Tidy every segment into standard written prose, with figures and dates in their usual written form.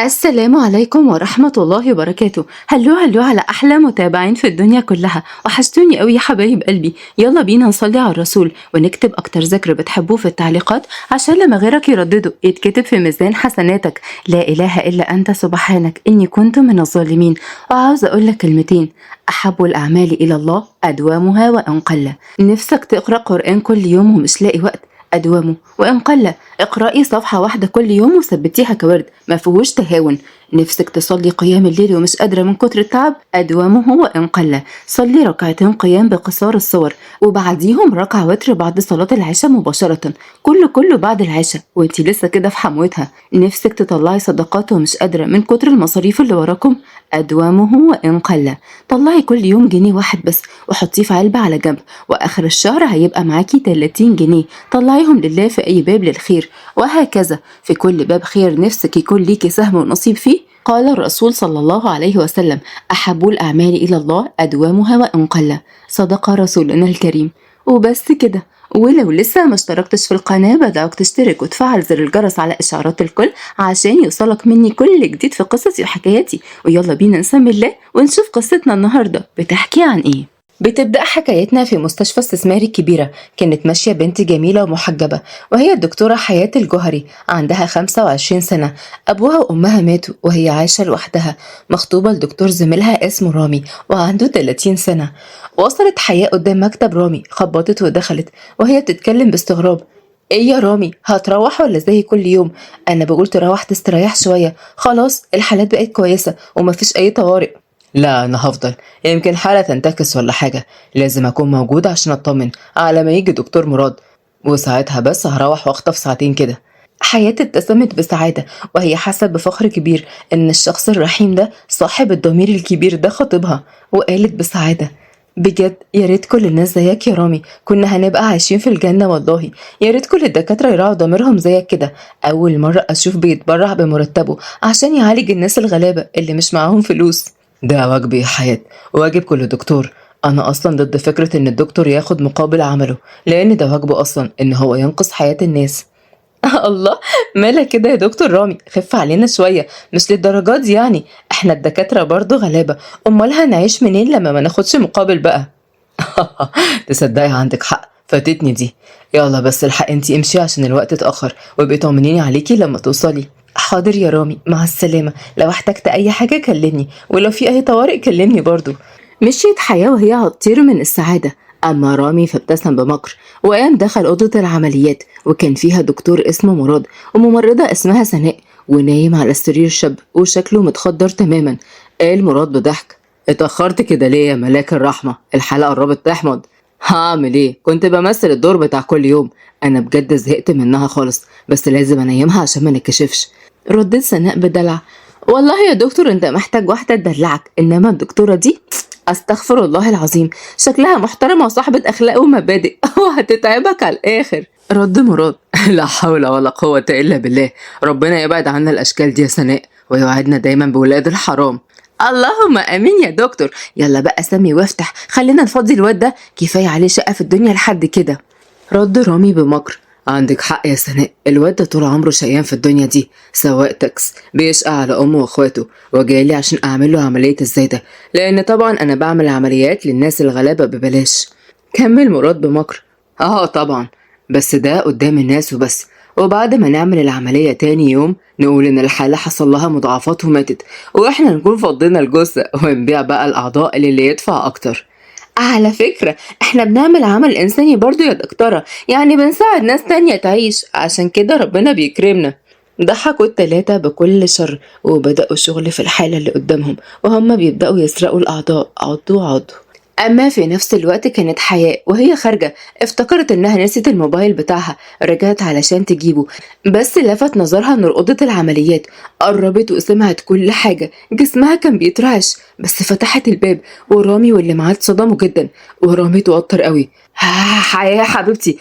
السلام عليكم ورحمة الله وبركاته. هلو هلو على أحلى متابعين في الدنيا كلها، وحشتوني قوي يا حبايب قلبي. يلا بينا نصلي على الرسول ونكتب أكتر ذكر بتحبوه في التعليقات عشان لما غيرك يردده يتكتب في ميزان حسناتك. لا إله إلا أنت سبحانك إني كنت من الظالمين. وعاوزة أقول لك كلمتين: أحب الأعمال إلى الله أدومها وإن قل. نفسك تقرأ قرآن كل يوم ومش لاقي وقت؟ أدومه وإن قل. اقرأي صفحة واحدة كل يوم وثبتيها كورد، ما فيهوش تهاون. نفسك تصلي قيام الليل ومش قادرة من كتر التعب؟ أدومه وإن قل. صلي ركعتين قيام بقصار الصور وبعديهم ركعة وتر بعد صلاة العشاء مباشرة. كله بعد العشاء وانتي لسه كده في حموتها. نفسك تطلعي صدقات ومش قادرة من كتر المصاريف اللي وراكم؟ أدومه وإن قل. طلعي كل يوم جنيه واحد بس وحطيه في علبة على جنب، وآخر الشهر هيبقى معاكي 30 جنيه طلعيهم لله في أي باب للخير. وهكذا في كل باب خير نفسك يكون ليكي سهم ونصيب فيه. قال الرسول صلى الله عليه وسلم: أحب الأعمال إلى الله أدومها وإن قل. صدق رسولنا الكريم. وبس كده. ولو لسه ما اشتركتش في القناة بدعوك تشترك وتفعل زر الجرس على إشعارات الكل عشان يوصلك مني كل جديد في قصصي وحكاياتي. ويلا بينا نسمي الله ونشوف قصتنا النهاردة بتحكي عن إيه. بتبدأ حكايتنا في مستشفى استثماري كبيرة. كانت ماشية بنت جميلة ومحجبة، وهي الدكتورة حياة الجوهري. عندها 25 سنة. أبوها وأمها ماتوا وهي عايشة لوحدها. مخطوبة لدكتور زميلها اسمه رامي وعنده 30 سنة. وصلت حياة قدام مكتب رامي، خبطت ودخلت وهي بتتكلم باستغراب: ايه يا رامي، هتروح ولا زي كل يوم؟ انا بقول تروح تستريح شوية، خلاص الحالات بقت كويسة ومفيش اي طوارئ. لا أنا هفضل، يمكن حالة تنتكس ولا حاجة. لازم أكون موجود عشان أطمن على ما يجي دكتور مراد، وساعتها بس هروح وأخطف ساعتين كده. حياة ابتسمت بسعادة وهي حست بفخر كبير إن الشخص الرحيم ده صاحب الضمير الكبير ده خطيبها. وقالت بسعادة: بجد يا ريت كل الناس زيك يا رامي، كنا هنبقى عايشين في الجنة والله. يا ريت كل الدكاترة يراعوا ضميرهم زيك كده. أول مرة أشوف بيتبرع بمرتبه عشان يعالج الناس الغلابة اللي مش معاهم فلوس. ده واجبي يا حياة، واجب كل دكتور. أنا أصلا ضد فكرة إن الدكتور ياخد مقابل عمله، لأن ده واجبه أصلا إن هو ينقذ حياة الناس. الله، مالك كده يا دكتور رامي؟ خف علينا شوية، مش للدرجات دي يعني. احنا الدكاترة برضو غلابة، أمال هنعيش منين لما ما ناخدش مقابل بقى؟ تصدقي عندك حق، فاتتني دي. يلا بس الحق انتي امشي عشان الوقت اتأخر، وابقي طمنيني عليكي لما توصلي. حاضر يا رامي، مع السلامة. لو احتجت أي حاجة كلمني، ولو في أي طوارئ كلمني برضو. مشيت حياة وهي هتطير من السعادة. أما رامي فابتسم بمكر وقام دخل أوضة العمليات، وكان فيها دكتور اسمه مراد وممرضة اسمها سناء، ونايم على السرير شاب وشكله متخدر تماما. قال مراد بضحك: اتأخرت كده ليه يا ملاك الرحمة؟ الحلقة قربت تحمض. هعمل ايه، كنت بمثل الدور بتاع كل يوم. انا بجد زهقت منها خالص، بس لازم انيمها عشان ما نكشفش. ردت سناء بدلع: والله يا دكتور انت محتاج واحدة تدلعك، انما الدكتورة دي استغفر الله العظيم، شكلها محترمة وصاحبة اخلاق ومبادئ وهتتعبك على الاخر. رد مراد: لا حول ولا قوة الا بالله، ربنا يبعد عنا الاشكال دي يا سناء ويوعدنا دايما بولاد الحرام. اللهم امين يا دكتور. يلا بقى سمي وافتح، خلينا نفضي الواد ده، كفايه عليه شقه في الدنيا لحد كده. رد رامي بمكر: عندك حق يا سناء، الواد ده طول عمره شقيان في الدنيا دي، سواق تاكس بيشقى على امه واخواته، وجايلي عشان اعمل له عمليه الزايده، لان طبعا انا بعمل عمليات للناس الغلابه ببلاش. كمل مراد بمكر: اه طبعا، بس ده قدام الناس وبس، وبعد ما نعمل العملية تاني يوم نقول إن الحالة حصل لها مضاعفات وماتت، وإحنا نكون فضينا الجثة ونبيع بقى الأعضاء اللي يدفع أكتر. على فكرة إحنا بنعمل عمل إنساني برضو يا دكتورة، يعني بنساعد ناس تانية تعيش، عشان كده ربنا بيكرمنا. ضحكوا التلاتة بكل شر وبدأوا شغل في الحالة اللي قدامهم، وهم بيبدأوا يسرقوا الأعضاء عضو عضو. أما في نفس الوقت كانت حياة وهي خارجة افتكرت إنها نسيت الموبايل بتاعها، رجعت علشان تجيبه، بس لفت نظرها نور أوضة العمليات. قربت وسمعت كل حاجة، جسمها كان بيترعش، بس فتحت الباب ورامي واللي معاه اتصدموا جدا. ورامي توتر قوي: حياة حبيبتي،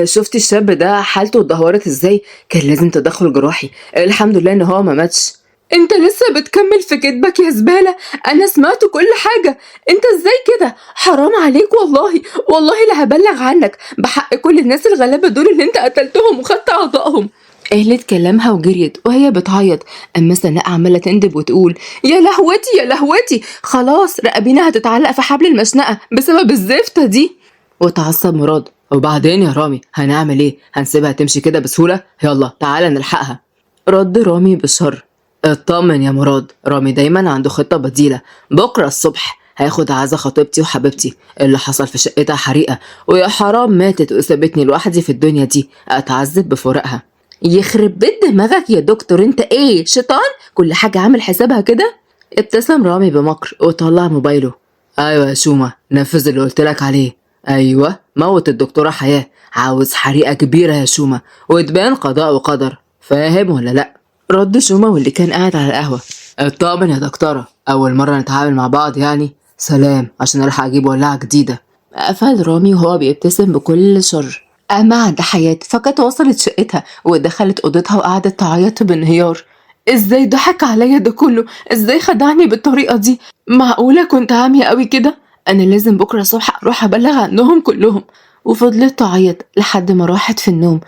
شفتي الشاب ده حالته اتدهورت ازاي؟ كان لازم تدخل جراحي، الحمد لله ان هو ما ماتش. انت لسه بتكمل في كدبك يا زبالة، انا سمعت كل حاجة. انت ازاي كده؟ حرام عليك والله، والله لا هبلغ عنك بحق كل الناس الغلابة دول اللي انت قتلتهم وخدت اعضائهم. قالت كلامها وجريت وهي بتعيط. اما سناء عماله تندب وتقول يا لهوتي يا لهوتي، خلاص رقبينا هتتعلق في حبل المشنقه بسبب الزفته دي. وتعصب مراد، وبعدين يا رامي هنعمل ايه؟ هنسيبها تمشي كده بسهوله؟ يلا تعالى نلحقها. رد رامي بشر، اطمن يا مراد، رامي دايما عنده خطه بديله. بكره الصبح هاخد عزا خطيبتي وحبيبتي اللي حصل في شقتها حريقه، ويا حرام ماتت وسابتني لوحدي في الدنيا دي اتعذب بفراقها. يخرب بيت دماغك يا دكتور، انت ايه شيطان؟ كل حاجة عامل حسابها كده؟ ابتسم رامي بمكر وطلع موبايله. ايوه يا شومة، نفذ اللي قلتلك عليه. ايوه موت الدكتورة حياة، عاوز حريقة كبيرة يا شومة وتبان قضاء وقدر، فاهم ولا لا؟ رد شومة واللي كان قاعد على القهوة. اطمن يا دكتورة، اول مرة نتعامل مع بعض يعني. سلام، عشان الحق اجيب ولاعة جديدة. قفل رامي وهو بيبتسم بكل شر. أما عند حياة فكانت وصلت شقتها ودخلت أوضتها وقعدت تعيط بانهيار. ازاي ضحك عليا ده كله؟ ازاي خدعني بالطريقة دي؟ معقولة كنت عامية قوي كده؟ أنا لازم بكرة الصبح أروح أبلغ عنهم كلهم. وفضلت تعيط لحد ما راحت في النوم.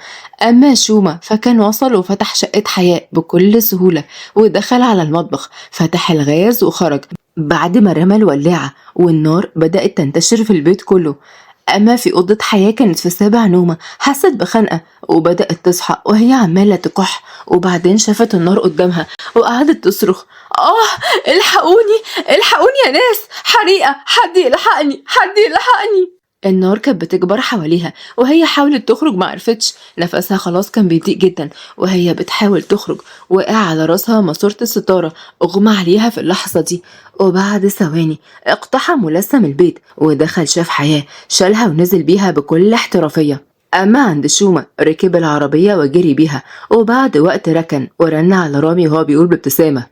أما شومة فكان وصل وفتح شقة حياة بكل سهولة ودخل على المطبخ، فتح الغاز وخرج بعد ما رمى الولاعة والنار بدأت تنتشر في البيت كله. أما في أوضة حياة كانت في سابع نومة حست بخنقة وبدأت تصحى وهي عمالة تكح، وبعدين شافت النار قدامها وقعدت تصرخ الحقوني الحقوني يا ناس، حريقة، حد يلحقني حد يلحقني. النار كانت بتكبر حواليها وهي حاولت تخرج معرفتش، نفسها خلاص كان بيضيق جدا وهي بتحاول تخرج وقع على راسها ماسورة الستارة، اغمى عليها في اللحظة دي. وبعد ثواني اقتحم ولسم البيت ودخل شاف حياة، شالها ونزل بيها بكل احترافية. أما عند شومة ركب العربية وجري بيها، وبعد وقت ركن ورن على رامي وهو بيقول بابتسامة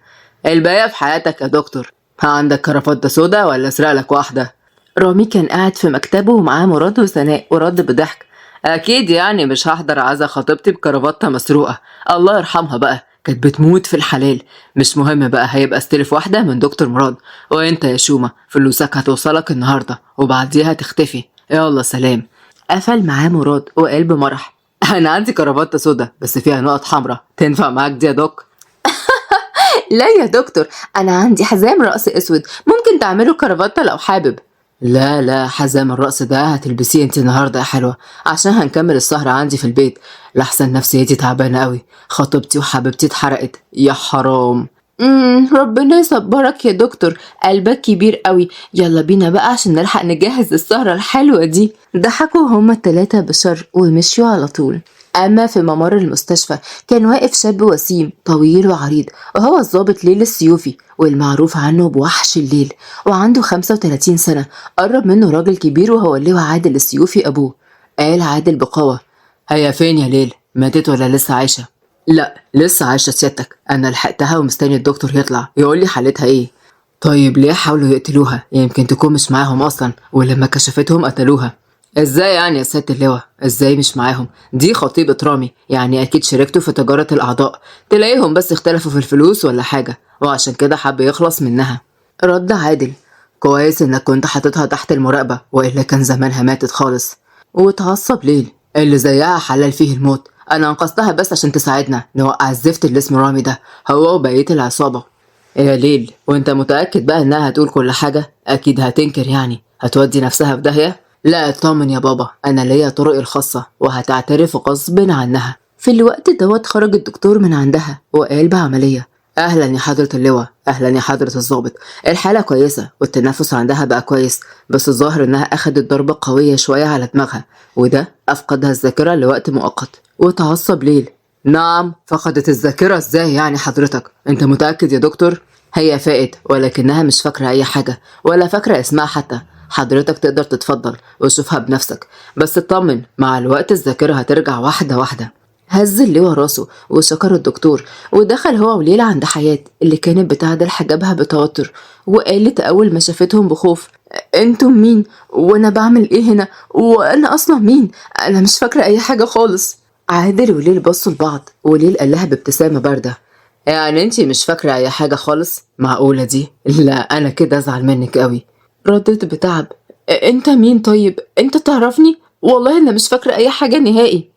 الباقية في حياتك يا دكتور، عندك كرافتة سودا ولا اسرق لك واحدة؟ رامي كان قاعد في مكتبه ومعاه مراد وسناء ورد بضحك اكيد يعني مش هحضر عزا خطيبتي بكرافتة مسروقة، الله يرحمها بقى كانت بتموت في الحلال. مش مهم بقى، هيبقى استلف واحدة من دكتور مراد. وانت يا شومة فلوسك هتوصلك النهاردة وبعديها تختفي، يلا سلام. قفل معاه مراد وقال بمرح انا عندي كرافتة سودا بس فيها نقط حمراء، تنفع معاك دي يا دوك؟ لا يا دكتور، انا عندي حزام رأس اسود ممكن تعمله كرافتة لو حابب. لا لا، حزام الرأس ده هتلبسيه انت النهارده يا حلوة عشان هنكمل السهرة عندي في البيت، لحسن نفسيتي تعبانة قوي، خطيبتي وحبيبتي اتحرقت يا حرام. ربنا يصبرك يا دكتور، قلبك كبير قوي، يلا بينا بقى عشان نلحق نجهز السهرة الحلوة دي. ضحكوا هما التلاتة بشر ومشيوا على طول. أما في ممر المستشفى كان واقف شاب وسيم طويل وعريض، وهو الضابط ليل السيوفي والمعروف عنه بوحش الليل، وعنده 35 سنة. قرب منه راجل كبير وهو اللواء عادل السيوفي أبوه. قال عادل بقوة هي فين يا ليل؟ ماتت ولا لسه عايشة؟ لا لسه عايشة سيادتك، أنا لحقتها ومستني الدكتور يطلع يقول لي حالتها إيه. طيب ليه حاولوا يقتلوها؟ يمكن تكون مش معاهم أصلا ولما كشفتهم قتلوها. ازاي يعني يا سيادة اللواء؟ ازاي مش معاهم؟ دي خطيبة رامي، يعني اكيد شاركته في تجارة الاعضاء، تلاقيهم بس اختلفوا في الفلوس ولا حاجة وعشان كده حب يخلص منها. رد عادل كويس انك كنت حاططها تحت المراقبة والا كان زمانها ماتت خالص. وتعصب ليل اللي زيها حلال فيه الموت، انا انقذتها بس عشان تساعدنا نوقع الزفت اللي اسمه رامي ده هو وبقية العصابة. يا ليل وانت متأكد بقى انها هتقول كل حاجة؟ اكيد هتنكر يعني، هتودي نفسها في داهية. لا اطمن يا بابا، انا ليا طرقي الخاصة وهتعترف غصب عنها. في الوقت دوت خرج الدكتور من عندها وقال بعملية اهلا يا حضرة اللواء، اهلا يا حضرة الضابط، الحالة كويسة والتنفس عندها بقى كويس، بس الظاهر انها اخدت ضربة قوية شوية على دماغها وده افقدها الذاكرة لوقت مؤقت. وتعصب ليل نعم فقدت الذاكرة ازاي يعني حضرتك؟ انت متأكد يا دكتور؟ هي فائت ولكنها مش فاكرة اي حاجة ولا فاكرة اسمها حتى، حضرتك تقدر تتفضل وشوفها بنفسك، بس اطمن مع الوقت الذاكرة هترجع واحدة واحدة. هز اللواء راسه وشكر الدكتور ودخل هو وليلى عند حياة اللي كانت بتعدل حجابها بتوتر، وقالت أول ما شافتهم بخوف انتم مين؟ وانا بعمل ايه هنا؟ وانا اصلا مين؟ انا مش فاكرة اي حاجة خالص. عادل وليل بصوا لبعض وليل قال لها بابتسامة باردة يعني انتي مش فاكرة اي حاجة خالص؟ معقولة دي؟ لا انا كده ازعل منك قوي. ردت بتعب انت مين طيب؟ انت تعرفني؟ والله انا مش فاكرة اي حاجة نهائي.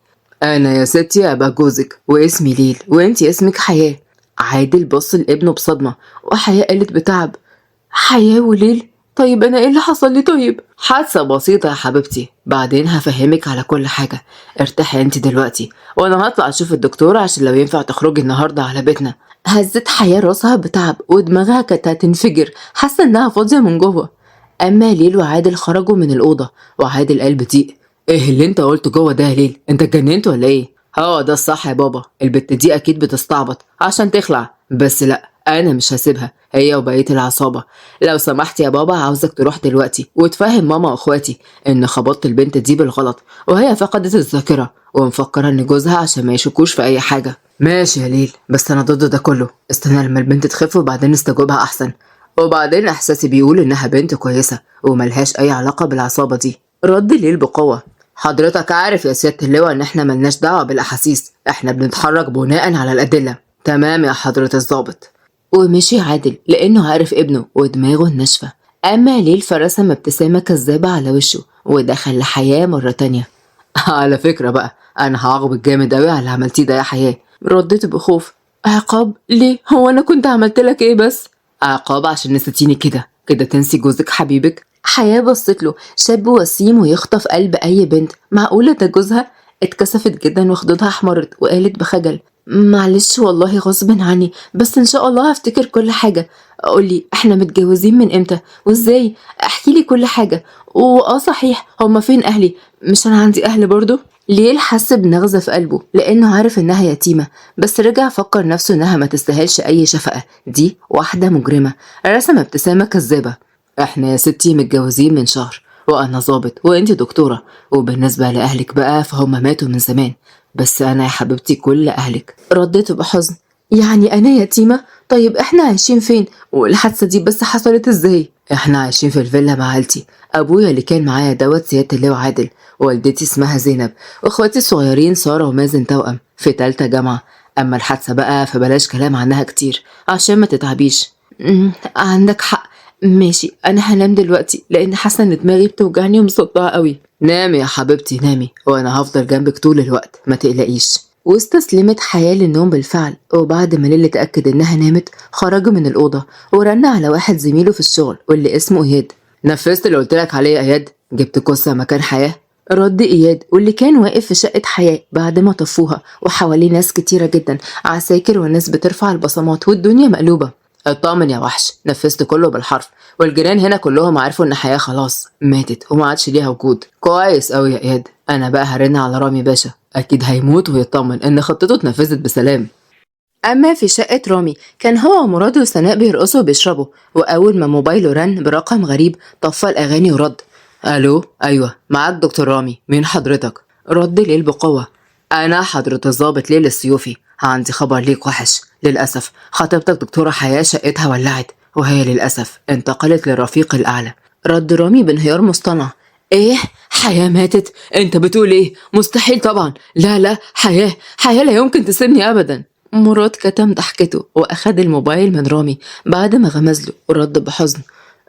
انا يا ستي ابقى جوزك واسمي ليل وانتي اسمك حياة. عادل بص لابنه بصدمة وحياة قالت بتعب: حياة وليل؟ طيب انا ايه اللي حصل لي؟ طيب حادثة بسيطة يا حبيبتي، بعدين هفهمك على كل حاجة. ارتاحي انت دلوقتي وانا هطلع اشوف الدكتور عشان لو ينفع تخرجي النهاردة على بيتنا. هزت حياة راسها بتعب ودماغها كانت هتنفجر، حاسة انها فاضية من جوه. اما ليل وعادل خرجوا من الأوضة وعادل قال بضيق: ايه اللي انت قلته جوه ده يا ليل؟ انت اتجننت ولا ايه؟ ده الصح يا بابا، البت دي اكيد بتستعبط عشان تخلع، بس لا انا مش هسيبها هي وبقية العصابة. لو سمحت يا بابا عاوزك تروح دلوقتي وتفهم ماما واخواتي ان خبطت البنت دي بالغلط وهي فقدت الذاكرة ومفكرة ان جوزها عشان ما يشكوش في اي حاجة. ماشي يا ليل، بس انا ضد ده كله، استنى لما البنت تخف وبعدين نستجوبها احسن. وبعدين احساسي بيقول انها بنت كويسة وملهاش اي علاقة بالعصابة دي. رد ليل بقوة: حضرتك عارف يا سيادة اللواء ان احنا ملناش دعوة بالاحاسيس، احنا بنتحرك بناء على الادلة. تمام يا حضرة الضابط. ومشي عادل لانه عارف ابنه ودماغه الناشفة. اما ليل فرسم ابتسامة كذابة على وشه ودخل لحياة مرة تانية. على فكرة بقى انا هعاقبك جامد اوي على اللي عملتيه ده يا حياة. ردت بخوف: عقاب ليه؟ هو انا كنت عملت لك ايه بس؟ عقاب عشان نسيتيني كده كده تنسي جوزك حبيبك. حياة بصت له، شاب وسيم ويخطف قلب اي بنت، معقولة ده جوزها؟ اتكسفت جدا وخدودها احمرت وقالت بخجل: معلش والله غصب عني، بس ان شاء الله هفتكر كل حاجة. قولي احنا متجوزين من امتى وازاي؟ احكي لي كل حاجة. صحيح، هما فين اهلي؟ مش انا عندي اهل برضو؟ ليل حس بنغزة في قلبه لأنه عارف إنها يتيمة، بس رجع فكر نفسه إنها ما تستاهلش أي شفقة، دي واحدة مجرمة. رسم ابتسامة كذابة: إحنا يا ستي متجوزين من شهر وأنا ظابط وإنتي دكتورة، وبالنسبة لأهلك بقى فهم ماتوا من زمان، بس أنا يا حبيبتي كل أهلك. رديت بحزن: يعني أنا يتيمة؟ طيب إحنا عايشين فين؟ والحادثة دي بس حصلت إزاي؟ إحنا عايشين في الفيلا مع عيلتي، أبويا اللي كان معايا دوت سيادة اللواء عادل، والدتي اسمها زينب، واخواتي الصغيرين سارة ومازن توأم في تالتة جامعة. أما الحادثة بقى فبلاش كلام عنها كتير عشان ما تتعبيش. عندك حق. ماشي، أنا هنام دلوقتي لأن حاسة إن دماغي بتوجعني ومصدعة قوي. نامي يا حبيبتي نامي، وأنا هفضل جنبك طول الوقت ما تقلقيش. واستسلمت حياة للنوم بالفعل، وبعد ما ليلى اتأكد إنها نامت خرج من الأوضة ورن على واحد زميله في الشغل واللي اسمه إياد. نفذت اللي قلتلك عليه يا إياد؟ جبت كوسة مكان حياة؟ رد إياد، واللي كان واقف في شقة حياة بعد ما طفوها وحواليه ناس كتيرة جدا، عساكر وناس بترفع البصمات والدنيا مقلوبة. اطمن يا وحش، نفذت كله بالحرف، والجيران هنا كلهم عارفوا ان حياة خلاص ماتت وما عادش ليها وجود. كويس اوي يا اياد، انا بقى هرن على رامي باشا، اكيد هيموت ويطمن ان خطته اتنفذت بسلام. أما في شقة رامي كان هو ومراته وسناء بيرقصوا وبيشربوا، وأول ما موبايله رن برقم غريب طفى الأغاني ورد: ألو، أيوة معاك دكتور رامي، مين حضرتك؟ رد ليل بقوة: أنا حضرة الضابط ليل السيوفي، عندي خبر ليك وحش، للأسف خطيبتك دكتورة حياة شقتها ولعت وهي للأسف انتقلت للرفيق الأعلى. رد رامي بانهيار مصطنع: إيه؟ حياة ماتت؟ أنت بتقول إيه؟ مستحيل طبعا، لا لا، حياة لا يمكن تسيبني أبدا. مراد كتم ضحكته وأخد الموبايل من رامي بعد ما غمز له ورد بحزن: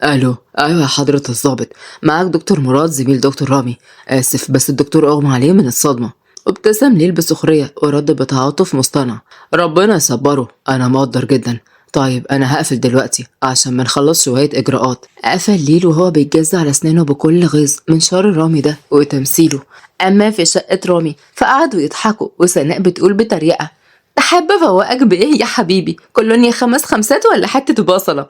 ألو، أيوة يا حضرة الضابط، معاك دكتور مراد زميل دكتور رامي، آسف بس الدكتور أغمى عليه من الصدمة. ابتسم ليل بسخرية ورد بتعاطف مصطنع: ربنا يصبره، أنا مقدر جدا. طيب أنا هقفل دلوقتي عشان ما نخلص شوية إجراءات. قفل ليل وهو بيتجز على أسنانه بكل غيظ من شر رامي ده وتمثيله. أما في شقة رامي فقعدوا يضحكوا وسناء بتقول بتريقة: تحب افوقك بايه يا حبيبي؟ كلونيا 5 خمسات ولا حتة بصلة؟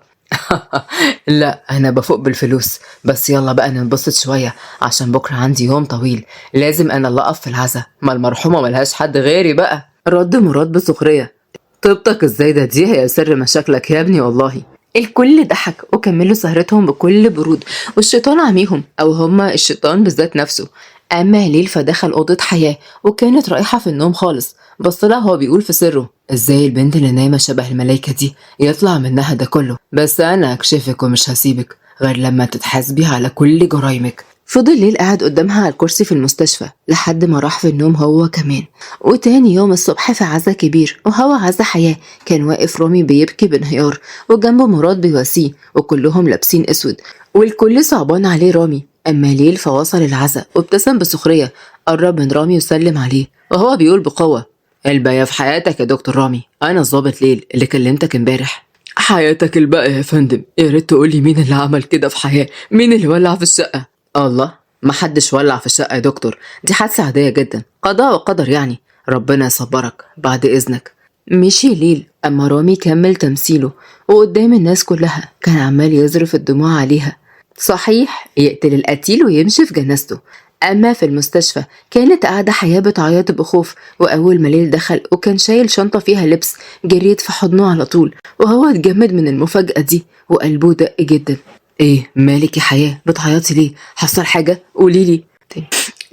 لا انا بفوق بالفلوس، بس يلا بقى ننبسط شوية عشان بكرة عندي يوم طويل، لازم انا اللي اقف في العزا، ما المرحومة ملهاش حد غيري بقى. رد مراد بسخرية: طيبتك ازاي ده؟ دي هي سر مشاكلك يا ابني والله. الكل ضحك وكملوا سهرتهم بكل برود، والشيطان عميهم او هما الشيطان بالذات نفسه. اما ليل فدخل اوضه حياه وكانت رايحه في النوم خالص، بصلها هو بيقول في سره: ازاي البنت اللي نايمه شبه الملايكه دي يطلع منها ده كله؟ بس انا هكشفك ومش هسيبك غير لما تتحاسبي على كل جرايمك. فضل ليل قاعد قدامها على الكرسي في المستشفى لحد ما راح في النوم هو كمان. وتاني يوم الصبح في عزا كبير وهو عزا حياة كان واقف رامي بيبكي بانهيار وجنبه مراد بيواسيه وكلهم لابسين اسود، والكل صعبان عليه رامي أما ليل فوصل العزاء وابتسم بسخرية، قرب من رامي وسلم عليه وهو بيقول بقوة: الباقية في حياتك يا دكتور رامي، أنا الضابط ليل اللي كلمتك امبارح. حياتك الباقية يا فندم، يا ريت تقولي مين اللي عمل كده في حياة، مين اللي ولع في الشقة؟ الله، محدش ولع في الشقة يا دكتور، دي حادثة عادية جدا، قضاء وقدر يعني، ربنا يصبرك بعد إذنك. مشي ليل، أما رامي كمل تمثيله وقدام الناس كلها كان عمال يظرف الدموع عليها. صحيح يقتل القتيل ويمشي في جنازته. أما في المستشفى كانت قاعدة حياة بتعيط بخوف، وأول ما ليل دخل وكان شايل شنطة فيها لبس جريت في حضنه على طول، وهو اتجمد من المفاجأة دي وقلبه دق جدا. ايه مالك يا حياة بتعيطي ليه؟ حصل حاجة؟ قوليلي.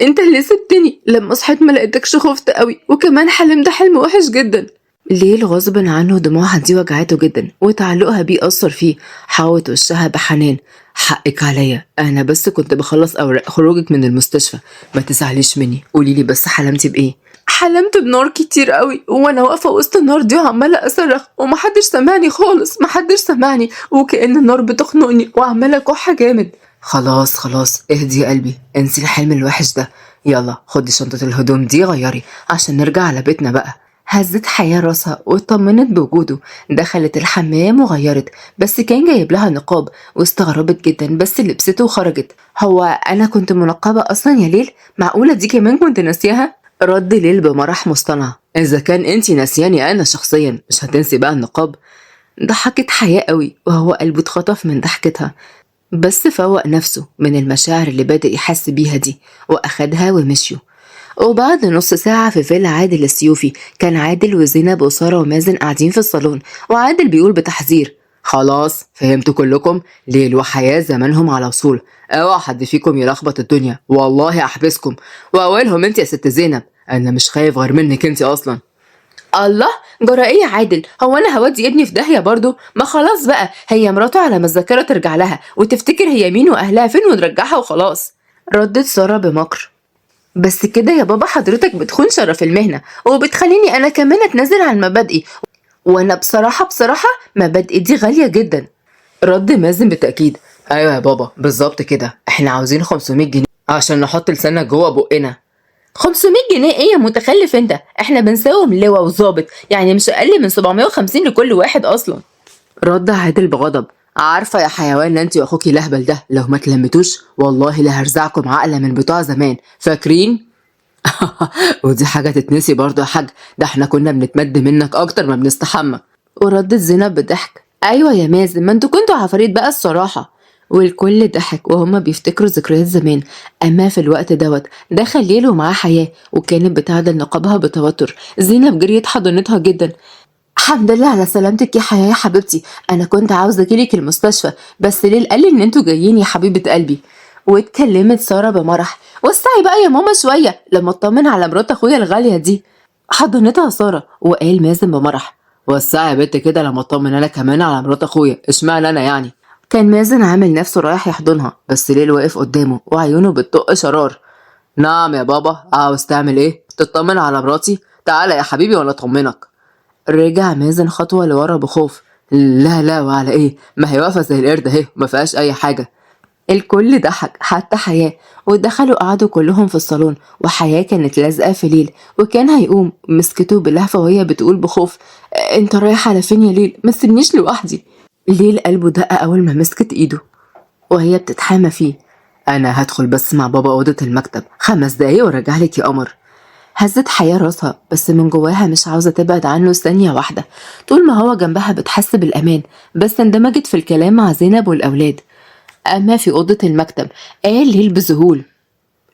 انت اللي سبتني، لما صحيت ما لقيتكش خفت قوي، وكمان حلمت حلم وحش جدا. ليل غصب عنه دموعها دي وجعته جدا وتعلقها بيه أثر فيه، حاوت وشها بحنان: حقك عليا، انا بس كنت بخلص اوراق خروجك من المستشفى، ما تزعليش مني، قوليلي بس حلمتي بايه؟ حلمت بنار كتير قوي، وانا واقفه وسط النار دي وعماله اصرخ ومحدش سمعني خالص، محدش سمعني، وكأن النار بتخنقني وعماله كح جامد. خلاص خلاص اهدي يا قلبي، انسي الحلم الوحش ده، يلا خدي شنطة الهدوم دي غيري عشان نرجع على بيتنا بقى. هزت حياة راسها واطمنت بوجوده، دخلت الحمام وغيرت، بس كان جايب لها نقاب واستغربت جدا بس لبسته وخرجت. هو أنا كنت منقبة أصلا يا ليل؟ معقولة دي كمان كنت ناسياها؟ رد ليل بمرح مصطنع: إذا كان أنتي ناسياني أنا شخصيا مش هتنسي بقى النقاب؟ ضحكت حياة قوي وهو قلبه اتخطف من ضحكتها، بس فوق نفسه من المشاعر اللي بدأ يحس بيها دي وأخدها ومشيوا. وبعد نص ساعة في فيلا عادل السيوفي كان عادل وزينب وسارة ومازن قاعدين في الصالون، وعادل بيقول بتحذير: خلاص فهمتوا كلكم، ليل وحياة زمانهم على وصول، اوعى حد فيكم يلخبط الدنيا، والله احبسكم، واولهم انت يا ست زينب، انا مش خايف غير منك انت اصلا. الله، جرى ايه يا عادل؟ هو انا هودي ابني في داهيه برضه؟ ما خلاص بقى، هي مراته على ما الذاكره ترجع لها وتفتكر هي مين واهلها فين ونرجعها وخلاص. ردت ساره بمكر: بس كده يا بابا حضرتك بتخون شرف المهنه وبتخليني انا كمان اتنازل عن مبادئي، وانا بصراحه مبادئي دي غاليه جدا. رد مازن بتاكيد: ايوه يا بابا بالظبط كده، احنا عاوزين 500 جنيه عشان نحط لسانك جوه بقنا. 500 جنيه ايه يا متخلف انت؟ احنا بنساوم لواء وظابط، يعني مش اقل من 750 لكل واحد اصلا. رد عادل بغضب: عارفه يا حيوان انت واخوكي الاهبل ده لو ما تلمتوش والله لا هرزعكم عقله من بتوع زمان، فاكرين؟ ودي حاجه تتنسي برضه يا حاج، ده احنا كنا بنتمد منك اكتر ما بنستحمى. وردت زينب بضحك: ايوه يا مازن، ما انتوا كنتوا عفاريت بقى الصراحه. والكل ضحك وهما بيفتكروا ذكريات زمان. اما في الوقت دوت دخل ليل ومعاه حياه وكانت بتعدل نقابها بتوتر. زينب جريت حضنتها جدا: الحمد لله على سلامتك يا حياه يا حبيبتي، انا كنت عاوزه اجيلك المستشفى بس ليل قال لي ان انتوا جايين يا حبيبه قلبي. واتكلمت ساره بمرح: وسعي بقى يا ماما شويه لما اطمن على مرات اخويا الغاليه دي. حضنتها ساره وقال مازن بمرح: وسعي يا بنت كده لما اطمن انا كمان على مرات اخويا، اشمعنى انا يعني؟ كان مازن عامل نفسه رايح يحضنها بس ليل واقف قدامه وعيونه بتطق شرار. نعم يا بابا، عاوز تعمل ايه؟ تطمن على مراتي؟ تعالى يا حبيبي ولا اطمنك. رجع مازن خطوة لورا بخوف: لا لا، وعلى ايه؟ ما هي واقفة زي القرد اهي، ما فيهاش اي حاجة. الكل ضحك حتى حياة، ودخلوا قعدوا كلهم في الصالون، وحياة كانت لازقة في ليل وكان هيقوم مسكته باللهفة وهي بتقول بخوف: انت رايح على فين يا ليل؟ ما تسيبنيش لوحدي. ليل قلبه دق اول ما مسكت ايده وهي بتتحامى فيه: انا هدخل بس مع بابا اوضة المكتب 5 دقايق وارجع لك يا قمر. هزت حياة راسها بس من جواها مش عاوزة تبعد عنه ثانية واحدة، طول ما هو جنبها بتحس بالأمان، بس اندمجت في الكلام مع زينب والأولاد. أما في أوضة المكتب قال ليل بذهول: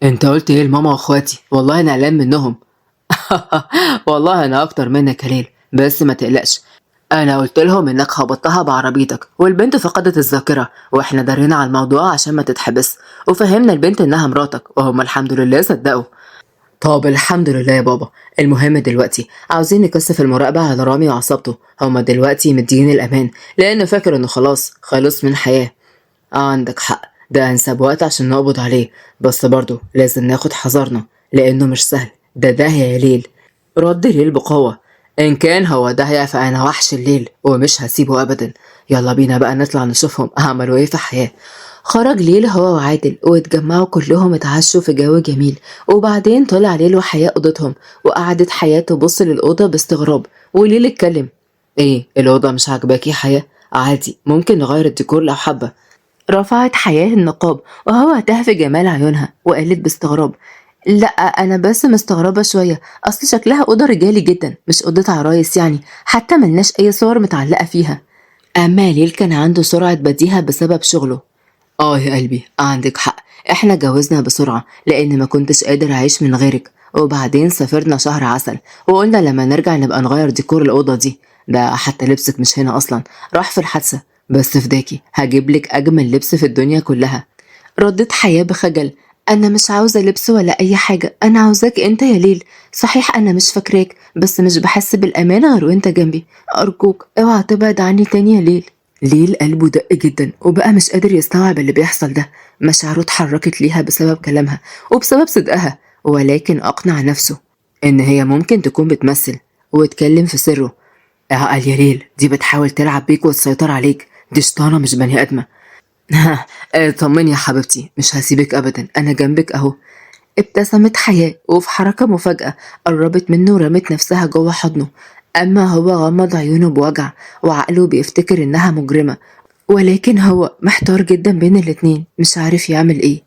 انت قلت ايه لماما واخواتي؟ والله انا قلقان منهم. والله انا اكتر منك يا ليل، بس ما تقلقش، انا قلت لهم انك خبطتها بعربيتك والبنت فقدت الذاكره، واحنا دارينا على الموضوع عشان ما تتحبس، وفهمنا البنت انها مراتك وهم الحمد لله صدقوا. طب الحمد لله يا بابا، المهم دلوقتي عاوزين نكثف المراقبة على رامي وعصابته، هما دلوقتي مدين الأمان لأنه فاكر إنه خلاص من حياة. عندك حق، ده أنسب وقت عشان نقبض عليه، بس برضه لازم ناخد حذرنا لأنه مش سهل، ده داهية يا ليل. رد ليل بقوة: إن كان هو داهية فأنا وحش الليل ومش هسيبه أبدا، يلا بينا بقى نطلع نشوفهم عملوا إيه في حياة. خرج ليل هو وعادل واتجمعوا كلهم اتعشوا في جو جميل، وبعدين طلع ليل وحياة أوضتهم، وقعدت حياة تبص للأوضة باستغراب، وليل اتكلم: ايه الأوضة مش عاجباكي يا حياة؟ عادي ممكن نغير الديكور لو حابة. رفعت حياة النقاب وهو تاه في جمال عيونها وقالت باستغراب: لا انا بس مستغربة شوية، اصل شكلها اوضة رجالي جدا مش اوضة عرايس يعني، حتى ملناش اي صور متعلقة فيها. اما ليل كان عنده سرعة بديهة بسبب شغله. يا قلبي عندك حق، احنا جوزنا بسرعة لان ما كنتش قادر اعيش من غيرك، وبعدين سافرنا شهر عسل وقلنا لما نرجع نبقى نغير ديكور الأوضة دي، ده حتى لبسك مش هنا اصلا، راح في الحادثة، بس فداكي هجيبلك اجمل لبس في الدنيا كلها. ردت حياة بخجل: انا مش عاوزة لبس ولا اي حاجة، انا عاوزاك انت يا ليل، صحيح انا مش فاكراك بس مش بحس بالامان غير وانت جنبي، ارجوك اوعى تبعد عني تاني يا ليل. ليل قلبه دق جدا وبقى مش قادر يستوعب اللي بيحصل ده، مشاعره اتحركت ليها بسبب كلامها وبسبب صدقها، ولكن أقنع نفسه إن هي ممكن تكون بتمثل، واتكلم في سره: قال يا ليل دي بتحاول تلعب بيك وتسيطر عليك، دي شطانة مش بني آدمة. طمني يا حبيبتي مش هسيبك أبدا، أنا جنبك أهو. ابتسمت حياة وفي حركة مفاجأة قربت منه ورمت نفسها جوه حضنه، أما هو غمض عيونه بوجع وعقله بيفتكر إنها مجرمة، ولكن هو محتار جدا بين الاتنين مش عارف يعمل ايه.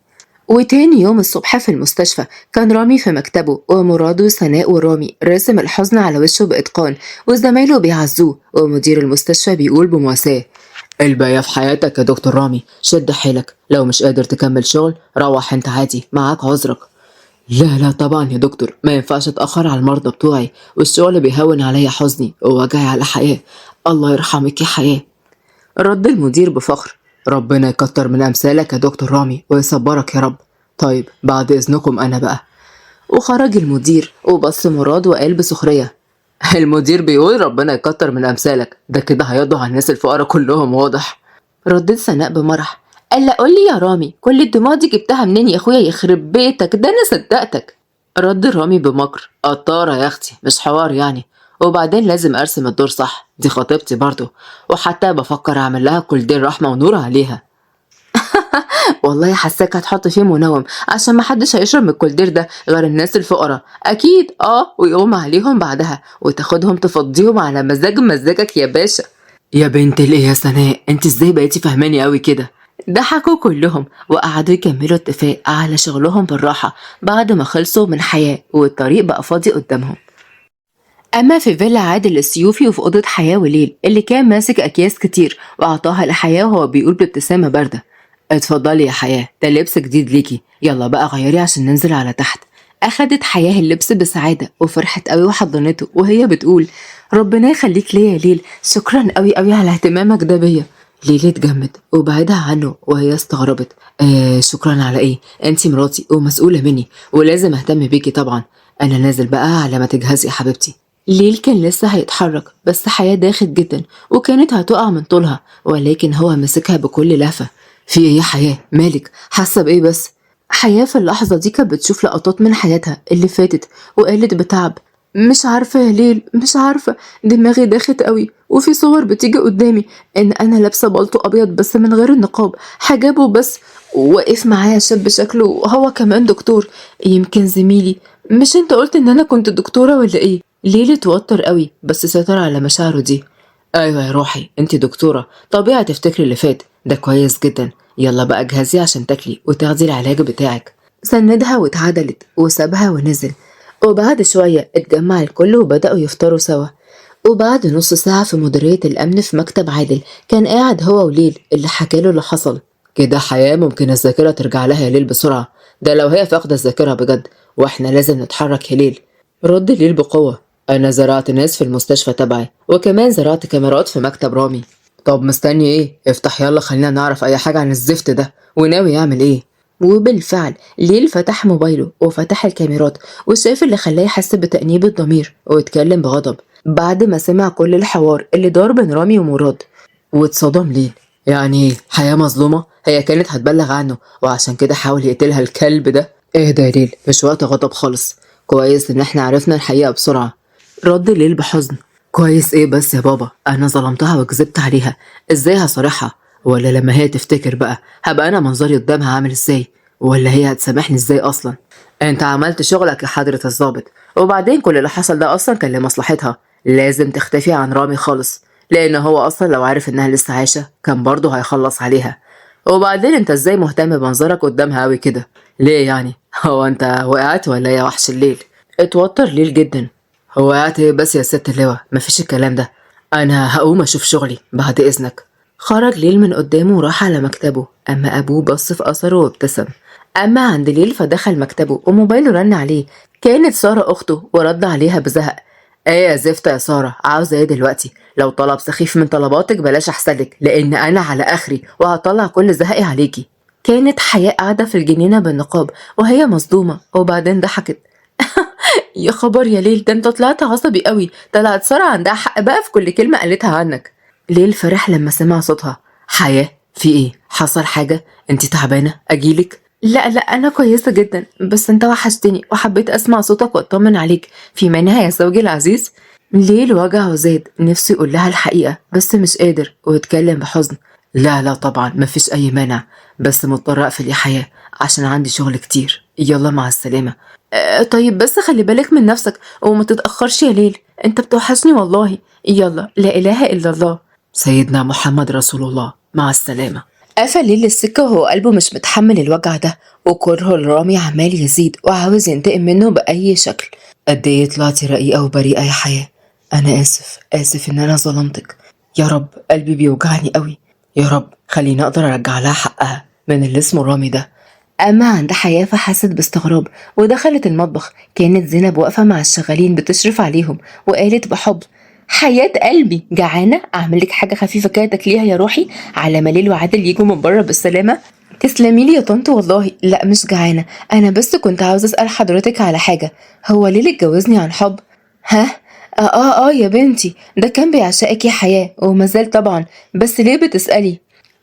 وتاني يوم الصبح في المستشفى كان رامي في مكتبه ومراد وسناء ورامي راسم الحزن على وشه بإتقان، وزمايله بيعزوه ومدير المستشفى بيقول بمواساة: الباقية في حياتك يا دكتور رامي، شد حيلك، لو مش قادر تكمل شغل روح انت عادي معاك عذرك. لا طبعا يا دكتور، ما ينفعش اتأخر على المرضى بتوعي، والشغل بيهون عليا حزني ووجعي على حياة. الله يرحمك يا حياة. رد المدير بفخر: ربنا يكتر من أمثالك يا دكتور رامي ويصبرك يا رب. طيب بعد إذنكم أنا بقى. وخرج المدير وبص مراد وقال بسخرية: المدير بيقول ربنا يكتر من أمثالك، ده كده هيقضوا على الناس الفقراء كلهم واضح. ردت سناء بمرح: ألا قولي يا رامي كل الدموع دي جبتها منين يا أخويا يخرب بيتك، ده أنا صدقتك. رد رامي بمكر: قطارة يا أختي مش حوار يعني، وبعدين لازم أرسم الدور صح، دي خطيبتي برضو، وحتى بفكر أعمل لها كولدير رحمة ونور عليها. والله حاساك هتحط فيه منوم عشان محدش هيشرب من الكولدير ده غير الناس الفقراء اكيد، ويقوم عليهم بعدها وتاخدهم تفضيهم على مزاجك يا باشا. يا بنت الايه يا سناء، انت ازاي بقيتي فهماني قوي كده؟ ضحكوا كلهم وقعدوا يكملوا اتفاق على شغلهم بالراحة بعد ما خلصوا من حياة والطريق بقى فاضي قدامهم. أما في فيلا عادل السيوفي وفي أوضة حياة وليل اللي كان ماسك أكياس كتير وأعطاها لحياة وهو بيقول بابتسامة باردة: اتفضلي يا حياة، ده لبس جديد ليكي، يلا بقى غيري عشان ننزل على تحت. أخدت حياة اللبس بسعادة وفرحت قوي وحضنته وهي بتقول: ربنا يخليك ليا يا ليل، شكرا قوي قوي على اهتمامك ده بيا. ليل اتجمد وبعدها عنه وهي استغربت: شكرا على ايه؟ انتي مراتي ومسؤولة مني ولازم اهتم بيكي طبعا، انا نازل بقى على ما تجهزي يا حبيبتي. ليل كان لسه هيتحرك بس حياة داخت جدا وكانت هتقع من طولها، ولكن هو مسكها بكل لهفة: في ايه يا حياة مالك حاسة بايه بس؟ حياة في اللحظة دي كانت بتشوف لقطات من حياتها اللي فاتت وقالت بتعب: مش عارفة يا ليل مش عارفة، دماغي داخت قوي وفي صور بتيجي قدامي ان انا لابسة بالطو ابيض بس من غير النقاب، حجابه بس، واقف معايا شاب شكله هو كمان دكتور، يمكن زميلي، مش انت قلت ان انا كنت دكتورة ولا ايه؟ ليل اتوتر قوي بس سيطر على مشاعره دي: ايوه يا روحي انت دكتورة، طبيعي تفتكري اللي فات، ده كويس جدا، يلا بقى جهزي عشان تاكلي وتاخدي العلاج بتاعك. سندها واتعدلت وسابها ونزل، وبعد شوية اتجمع الكل وبدأوا يفطروا سوا. وبعد نص ساعة في مديرية الأمن في مكتب عادل كان قاعد هو وليل اللي حكاله اللي حصل. كده حياة ممكن الذاكرة ترجع لها يا ليل بسرعة، ده لو هي فاقدة الذاكرة بجد، واحنا لازم نتحرك يا ليل. رد ليل بقوة: أنا زرعت ناس في المستشفى تبعي وكمان زرعت كاميرات في مكتب رامي. طب مستني ايه؟ افتح يلا خلينا نعرف أي حاجة عن الزفت ده، وناوي يعمل ايه؟ وبالفعل ليل فتح موبايله وفتح الكاميرات وشاف اللي خلاه يحس بتأنيب الضمير واتكلم بغضب بعد ما سمع كل الحوار اللي دار بين رامي ومراد. واتصدم ليل: يعني حياة مظلومة؟ هي كانت هتبلغ عنه وعشان كده حاول يقتلها الكلب ده؟ اهدى يا ليل مش وقت غضب خالص، كويس ان احنا عرفنا الحقيقة بسرعة. رد ليل بحزن: كويس ايه بس يا بابا، انا ظلمتها وكذبت عليها، ازاي هصارحها؟ ولا لما هي تفتكر بقى هبقى انا منظري قدامها عامل ازاي؟ ولا هي هتسامحني ازاي اصلا؟ انت عملت شغلك يا حضرة الضابط، وبعدين كل اللي حصل ده اصلا كان لمصلحتها. لازم تختفي عن رامي خالص، لان هو اصلا لو عارف انها لسه عايشة كان برضه هيخلص عليها. وبعدين انت ازاي مهتم بمنظرك قدامها اوي كده؟ ليه يعني؟ هو انت وقعت ولا يا وحش الليل؟ اتوتر ليل جدا. هو وقعت ايه بس يا ست اللواء؟ مفيش الكلام ده. انا هقوم اشوف شغلي بعد اذنك. خرج ليل من قدامه وراح على مكتبه، اما ابوه بص في اثره وابتسم. اما عند ليل فدخل مكتبه وموبايله رن عليه. كانت سارة اخته ورد عليها بزهق. ايه يا زفتة يا سارة، عاوزة ايه دلوقتي؟ لو طلب سخيف من طلباتك بلاش احسدك، لان انا على اخري وهطلع كل زهقي عليكي. كانت حياة قاعدة في الجنينة بالنقاب وهي مصدومة، وبعدين ضحكت. يا خبر يا ليل، ده انت طلعت عصبي قوي. طلعت سارة عندها حق بقى في كل كلمة قالتها عنك. ليل فرح لما سمع صوتها. حياة، في ايه؟ حصل حاجة؟ انت تعبانة؟ اجيلك؟ لا لا، انا كويسة جدا، بس انت وحشتني وحبيت اسمع صوتك واطمن عليك. في مانع يا زوجي العزيز؟ ليل وجعه زاد، نفسه يقول لها الحقيقة بس مش قادر واتكلم بحزن. لا لا طبعا مفيش اي مانع، بس مضطر اقفل يا حياة عشان عندي شغل كتير. يلا مع السلامة. طيب بس خلي بالك من نفسك وما تتأخرش يا ليل، انت بتوحشني والله. يلا، لا اله الا الله سيدنا محمد رسول الله، مع السلامة. قفل ليل السكة وهو قلبه مش متحمل الوجع ده، وكرهه لرامي عمال يزيد وعاوز ينتقم منه بأي شكل. قد ايه طلعتي رقيقة وبريئة يا حياة. انا اسف ان انا ظلمتك. يا رب قلبي بيوجعني قوي. يا رب خليني اقدر ارجع لها حقها من اللي اسمه رامي ده. أما عند حياة فحست باستغراب ودخلت المطبخ. كانت زينب واقفة مع الشغالين بتشرف عليهم، وقالت بحب: حياة قلبي، جعانة أعمل لك حاجة خفيفة كده تاكليها يا روحي على ما ليل وعادل يجوا من بره بالسلامة؟ تسلمي لي يا طنط والله، لا مش جعانة، أنا بس كنت عاوزة أسأل حضرتك على حاجة. هو ليل اتجوزني عن حب؟ ها؟ يا بنتي، ده كان بيعشقك يا حياة ومازال طبعا، بس ليه بتسألي؟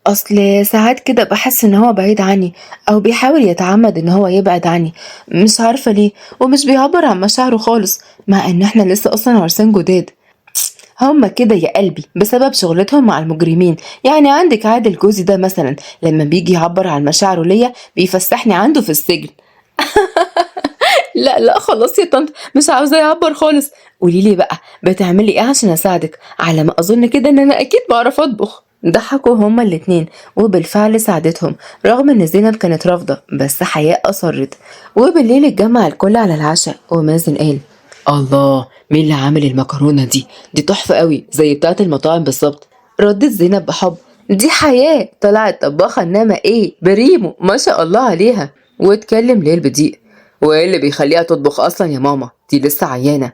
اصل ساعات كده بحس ان هو بعيد عني، او بيحاول يتعمد ان هو يبعد عني، مش عارفة ليه، ومش بيعبر عن مشاعره خالص، مع ان احنا لسه اصلا عرسان جداد. هما كده يا قلبي بسبب شغلتهم مع المجرمين. يعني عندك عادل جوزي ده مثلا، لما بيجي يعبر عن مشاعره ليا بيفسحني عنده في السجن. لا لا خلاص يا طنط، مش عاوزة يعبر خالص. قوليلي بقى بتعملي ايه عشان اساعدك؟ على ما اظن كده ان انا اكيد بعرف اطبخ. ضحكوا هما الاتنين وبالفعل ساعدتهم، رغم ان زينب كانت رافضة، بس حياء اصرت. وبالليل اتجمع الكل على العشاء، ومازن قال: الله، مين اللي عامل المكرونة دي؟ دي تحفة قوي زي بتاعة المطاعم بالظبط. ردت زينب بحب: دي حياة طلعت طباخة، انما ايه بريمو ما شاء الله عليها. واتكلم ليل بضيق: وايه اللي بيخليها تطبخ اصلا يا ماما؟ دي لسه عيانة.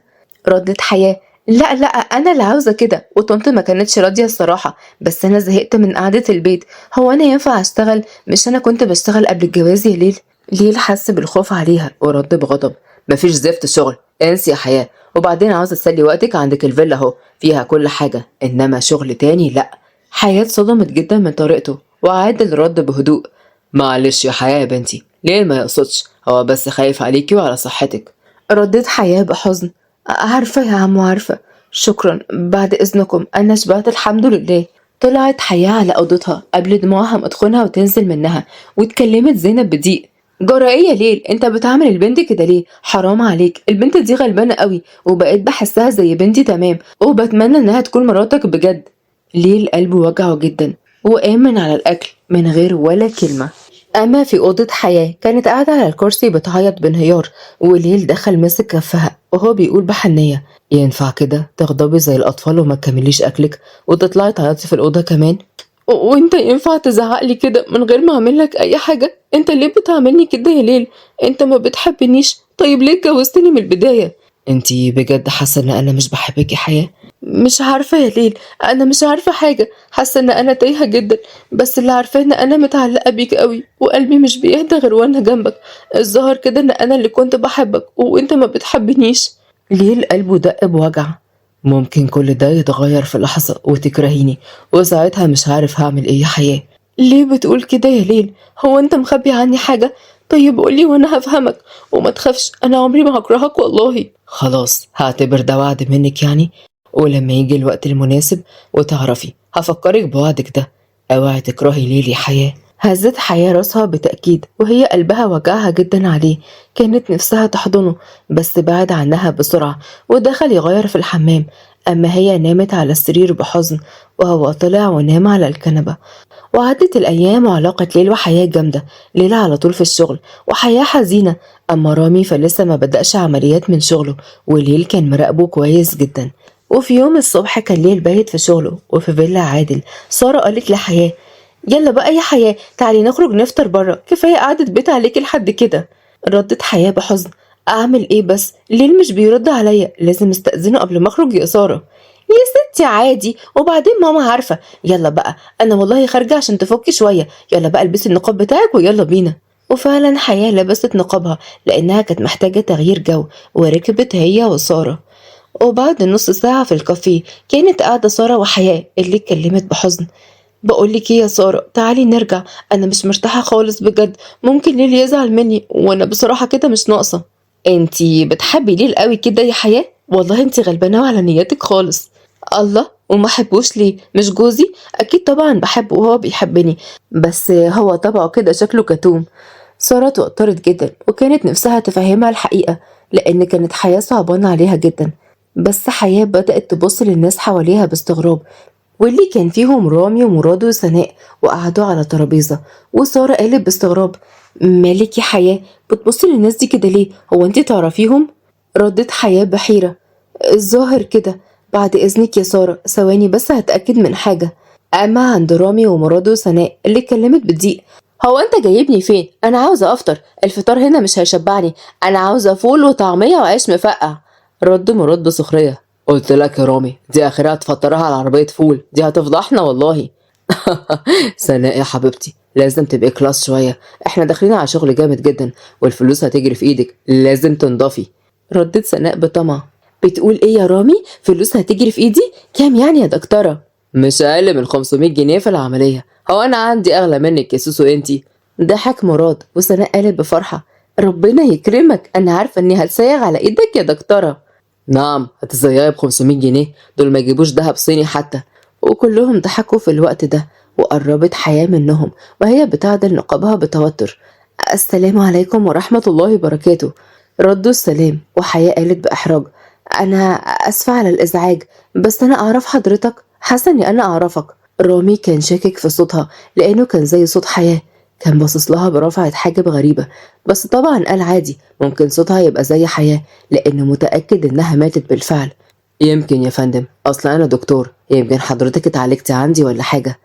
ردت حياة: لا لا، انا اللي عاوزة كده، وطنط ما كانتش راضية الصراحة، بس انا زهقت من قعدة البيت. هو انا ينفع اشتغل؟ مش انا كنت بشتغل قبل الجواز يا ليل؟ ليل حس بالخوف عليها ورد بغضب: مفيش زفت شغل، انسي يا حياة. وبعدين عاوزة تسلي وقتك عندك الفيلا اهو، فيها كل حاجة، انما شغل تاني لا. حياة صدمت جدا من طريقته، وعادل رد بهدوء: معلش يا حياة يا بنتي، ليه ما يقصدش، هو بس خايف عليكي وعلى صحتك. ردت حياة بحزن: عارفة يا عمو عارفة، شكرا، بعد إذنكم أنا شبعت الحمد لله. طلعت حياة على أوضتها قبل دموعها ما تخونها وتنزل منها، واتكلمت زينب بضيق: جرى ايه يا ليل؟ انت بتعمل البنت كده ليه؟ حرام عليك، البنت دي غلبانة قوي، وبقيت بحسها زي بنتي تمام، وبتمنى انها تكون مراتك بجد. ليل قلبه وجعه جدا، وآمن على الأكل من غير ولا كلمة. أما في أوضة حياة كانت قاعدة على الكرسي بتعيط بانهيار، وليل دخل مسك كفها وهو بيقول بحنية: ينفع كده تغضبي زي الأطفال وما تكمليش أكلك وتطلعي تعيطي في الأوضة كمان؟ وانت ينفع تزعقلي كده من غير ما اعمل لك اي حاجه؟ انت ليه بتعاملني كده يا ليل؟ انت ما بتحبنيش؟ طيب ليه اتجوزتني من البدايه؟ انتي بجد حاسه ان انا مش بحبك يا حياه؟ مش عارفه يا ليل، انا مش عارفه حاجه، حاسه ان انا تايهه جدا، بس اللي عارفاه ان انا متعلقه بيك قوي، وقلبي مش بيهدى غير وانا جنبك. الظاهر كده ان انا اللي كنت بحبك وانت ما بتحبنيش. ليل قلبه دق بوجع. ممكن كل ده يتغير في لحظة وتكرهيني، وساعتها مش عارف هعمل ايه يا حياة. ليه بتقول كده يا ليل؟ هو انت مخبي عني حاجة؟ طيب قولي وانا هفهمك، وما تخافش انا عمري ما هكرهك والله. خلاص هعتبر ده وعد منك يعني، ولما يجي الوقت المناسب وتعرفي هفكرك بوعدك ده. اوعي تكرهي ليلي حياة. هزت حياة راسها بتأكيد وهي قلبها وجعها جدا عليه، كانت نفسها تحضنه بس بعد عنها بسرعة ودخل يغير في الحمام. أما هي نامت على السرير بحزن وهو طلع ونام على الكنبة. وعدت الأيام وعلاقة ليل وحياة جامدة. ليلى على طول في الشغل وحياة حزينة، أما رامي فلسه ما بدأش عمليات من شغله وليل كان مراقبه كويس جدا. وفي يوم الصبح كان ليل بايت في شغله وفي فيلا عادل. سارة قالت لحياة يلا بقى يا حياة تعالي نخرج نفطر بره، كفاية قعدة بيت عليكي لحد كده. ردت حياة بحزن أعمل إيه بس ليل مش بيرد عليا، لازم استأذنه قبل ما أخرج يا سارة. يا ستي عادي وبعدين ماما عارفة. يلا بقى أنا والله خارجة عشان تفكي شوية، يلا بقى البسي النقاب بتاعك ويلا بينا. وفعلا حياة لبست نقابها لأنها كانت محتاجة تغيير جو، وركبت هي وسارة. وبعد نص ساعة في الكافيه كانت قاعدة سارة وحياة اللي اتكلمت بحزن. بقولك ايه يا سارة تعالي نرجع، أنا مش مرتاحة خالص بجد، ممكن ليل يزعل مني وأنا بصراحة كده مش ناقصة. انتي بتحبي ليل قوي كده يا حياة؟ والله انتي غلبانة على نياتك خالص. الله وما حبوش ليه؟ مش جوزي؟ اكيد طبعا بحبه وهو بيحبني، بس هو طبعه كده شكله كتوم. سارة توترت جدا وكانت نفسها تفهمها الحقيقة لأن كانت حياة صعبانة عليها جدا. بس حياة بدأت تبص للناس حواليها باستغراب، واللي كان فيهم رامي ومراد وسناء وقعدوا على ترابيزة. وسارة قالت باستغراب مالك يا حياة بتبصي للناس دي كده ليه؟ هو انتي تعرفيهم؟ ردت حياة بحيرة الظاهر كده. بعد إذنك يا سارة ثواني بس هتأكد من حاجة. أما عند رامي ومراد وسناء اللي اتكلمت بضيق هو انت جايبني فين؟ انا عاوزة افطر، الفطار هنا مش هيشبعني، انا عاوزة فول وطعمية وعيش مفقع. رد مراد بسخرية قلت لك يا رامي دي اخرها تفطرها على عربية فول، دي هتفضحنا والله. سناء يا حبيبتي لازم تبقي كلاس شوية، احنا داخلين على شغل جامد جدا والفلوس هتجري في ايدك، لازم تنضفي. ردت سناء بطمع بتقول ايه يا رامي؟ فلوس هتجري في ايدي؟ كام يعني يا دكتورة؟ مش اقل من 500 جنيه في العملية، هو انا عندي اغلى منك يا سوسو انتي؟ ضحك مراد وسناء قالت بفرحة ربنا يكرمك، انا عارفة اني هتسيغ على ايدك يا دكتورة. نعم هتزيقي ب 500 جنيه، دول ما يجيبوش دهب صيني حتى. وكلهم ضحكوا في الوقت ده. وقربت حياة منهم وهي بتعدل نقابها بتوتر. السلام عليكم ورحمة الله وبركاته. ردوا السلام وحياة قالت بإحراج أنا أسفة على الإزعاج، بس أنا أعرف حضرتك، حاسة إني أنا أعرفك. رامي كان شاكك في صوتها لأنه كان زي صوت حياة، كان باصص لها برفعة حاجب غريبة، بس طبعا قال عادي ممكن صوتها يبقى زي حياة لأنه متأكد إنها ماتت بالفعل. يمكن يا فندم، أصل أنا دكتور، يمكن حضرتك اتعالجتي عندي ولا حاجة.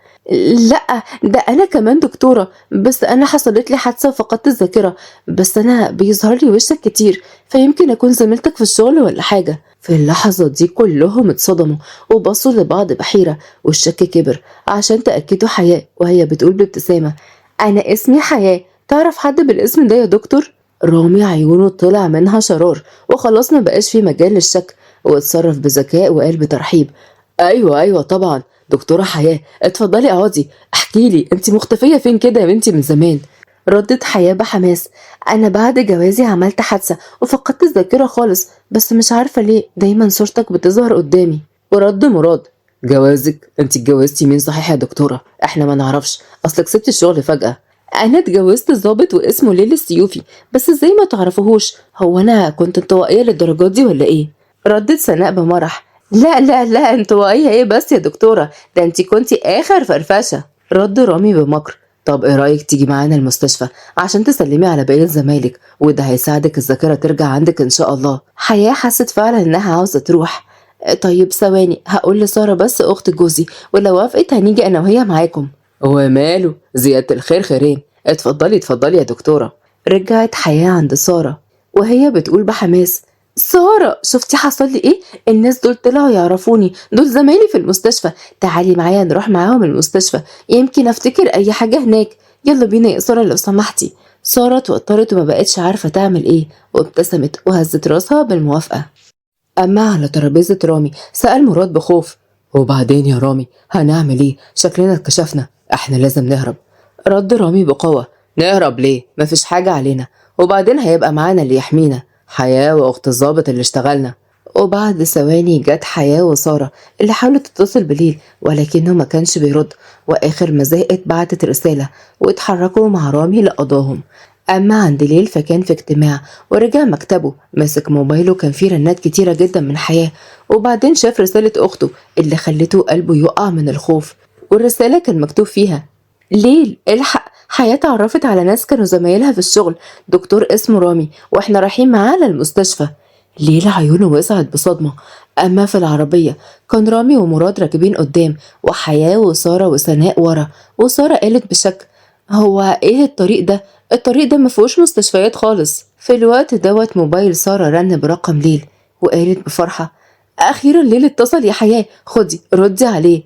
لا ده أنا كمان دكتورة، بس أنا حصلت لي حادثة وفقدت الذاكرة، بس أنا بيظهر لي وشك كتير فيمكن أكون زميلتك في الشغل ولا حاجة. في اللحظة دي كلهم اتصدموا وبصوا لبعض بحيرة والشك كبر عشان تأكدوا حياة وهي بتقول بابتسامة أنا اسمي حياة، تعرف حد بالاسم ده يا دكتور؟ رامي عيونه طلع منها شرار وخلاص ما بقاش في مجال للشك، واتصرف بذكاء وقال بترحيب ايوه طبعا دكتورة حياة، اتفضلي اقعدي، احكيلي انت مختفية فين كده يا بنتي من زمان؟ ردت حياة بحماس انا بعد جوازي عملت حادثة وفقدت الذاكرة خالص، بس مش عارفة ليه دايما صورتك بتظهر قدامي. ورد مراد جوازك؟ انت اتجوزتي مين صحيح يا دكتورة؟ احنا ما نعرفش، اصلك سبت الشغل فجأة. انا اتجوزت ضابط واسمه ليل السيوفي، بس ازاي ما تعرفوهوش؟ هو انا كنت انطوائية للدرجات دي ولا ايه؟ ردت سناء بمرح لا انطوائية ايه بس يا دكتورة، ده انتي كنتي اخر فرفشة. رد رامي بمكر طب ايه رأيك تيجي معانا المستشفى عشان تسلمي على بقية زمايلك وده هيساعدك الذاكرة ترجع عندك ان شاء الله. حياة حست فعلا انها عاوزة تروح. طيب ثواني هقول لسارة بس اخت جوزي ولو وافقت هنيجي انا وهي معاكم. وماله زيادة الخير خيرين، اتفضلي يا دكتورة. رجعت حياة عند سارة وهي بتقول بحماس سارة شفتي حصل لي ايه؟ الناس دول طلعوا يعرفوني، دول زمايلي في المستشفى، تعالي معايا نروح معاهم المستشفى يمكن افتكر اي حاجة هناك، يلا بينا يا سارة لو سمحتي. سارة اتوترت وما بقتش عارفة تعمل ايه وابتسمت وهزت راسها بالموافقة. اما على ترابيزة رامي سأل مراد بخوف وبعدين يا رامي هنعمل ايه؟ شكلنا اتكشفنا، احنا لازم نهرب. رد رامي بقوة نهرب ليه؟ مفيش حاجة علينا، وبعدين هيبقى معانا اللي يحمينا، حياة واخت الظابط اللي اشتغلنا. وبعد ثواني جت حياة وسارة اللي حاولت تتصل بليل ولكنه ما كانش بيرد، وآخر ما زهقت بعتت رسالة واتحركوا مع رامي لقضاهم. أما عند ليل فكان في اجتماع ورجع مكتبه مسك موبايله، كان فيه رنات كتيرة جدا من حياة، وبعدين شاف رسالة أخته اللي خلته قلبه يقع من الخوف. والرسالة كان مكتوب فيها: ليل الحق، حياة اتعرفت على ناس كانوا زمايلها في الشغل، دكتور اسمه رامي واحنا رايحين معاه للمستشفى. ليل عيونه وسعت بصدمة. أما في العربية كان رامي ومراد راكبين قدام، وحياة وسارة وسناء ورا. وسارة قالت بشك: هو ايه الطريق ده؟ الطريق ده مفيهوش مستشفيات خالص. في الوقت دوت موبايل سارة رن برقم ليل، وقالت بفرحة: أخيرا ليل اتصل يا حياة، خدي ردي عليه.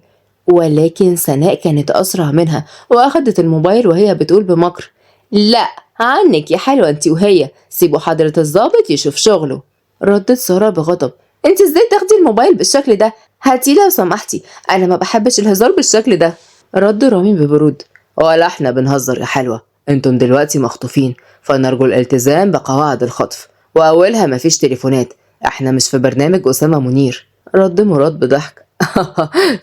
ولكن سناء كانت أسرع منها وأخدت الموبايل وهي بتقول بمكر: لا عنك يا حلوة انت وهي، سيبوا حضرة الضابط يشوف شغله. ردت سارة بغضب: انت ازاي تاخدي الموبايل بالشكل ده؟ هاتيه لو سمحتي، انا ما بحبش الهزار بالشكل ده. رد رامي ببرود: ولا احنا بنهزر يا حلوة، انتم دلوقتي مخطوفين، فنرجو الالتزام بقواعد الخطف، واولها مفيش تليفونات، احنا مش في برنامج أسامة منير. رد مراد بضحك: